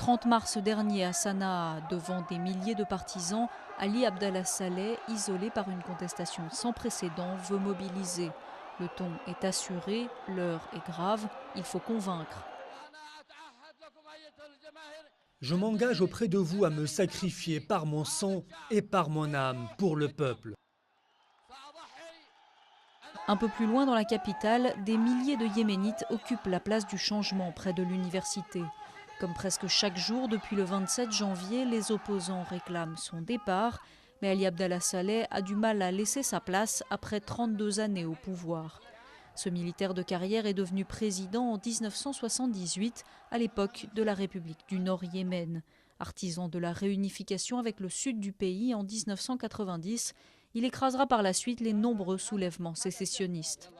30 mars dernier à Sanaa, devant des milliers de partisans, Ali Abdallah Saleh, isolé par une contestation sans précédent, veut mobiliser. Le ton est assuré, l'heure est grave, il faut convaincre. Je m'engage auprès de vous à me sacrifier par mon sang et par mon âme pour le peuple. Un peu plus loin dans la capitale, des milliers de Yéménites occupent la place du changement près de l'université. Comme presque chaque jour depuis le 27 janvier, les opposants réclament son départ, mais Ali Abdallah Saleh a du mal à laisser sa place après 32 années au pouvoir. Ce militaire de carrière est devenu président en 1978, à l'époque de la République du Nord-Yémen. Artisan de la réunification avec le sud du pays en 1990, il écrasera par la suite les nombreux soulèvements sécessionnistes.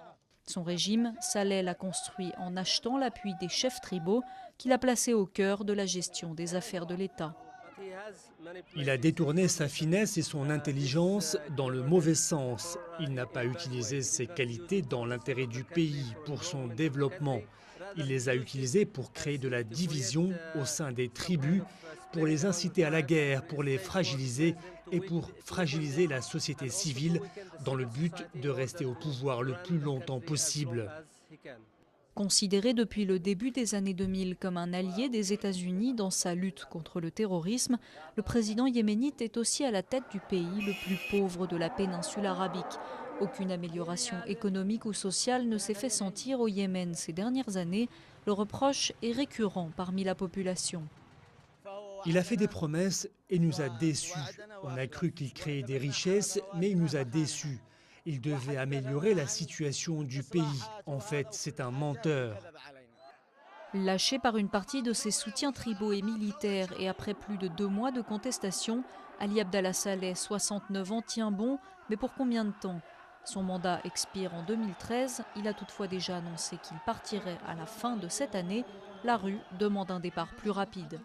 Son régime, Saleh l'a construit en achetant l'appui des chefs tribaux qu'il a placés au cœur de la gestion des affaires de l'État. Il a détourné sa finesse et son intelligence dans le mauvais sens. Il n'a pas utilisé ses qualités dans l'intérêt du pays, pour son développement. Il les a utilisées pour créer de la division au sein des tribus, pour les inciter à la guerre, pour les fragiliser et pour fragiliser la société civile dans le but de rester au pouvoir le plus longtemps possible. Considéré depuis le début des années 2000 comme un allié des États-Unis dans sa lutte contre le terrorisme, le président yéménite est aussi à la tête du pays le plus pauvre de la péninsule arabique. Aucune amélioration économique ou sociale ne s'est fait sentir au Yémen ces dernières années. Le reproche est récurrent parmi la population. Il a fait des promesses et nous a déçus. On a cru qu'il créait des richesses, mais il nous a déçus. Il devait améliorer la situation du pays. En fait, c'est un menteur. Lâché par une partie de ses soutiens tribaux et militaires et après plus de 2 mois de contestation, Ali Abdallah Saleh, 69 ans, tient bon, mais pour combien de temps? Son mandat expire en 2013. Il a toutefois déjà annoncé qu'il partirait à la fin de cette année. La rue demande un départ plus rapide.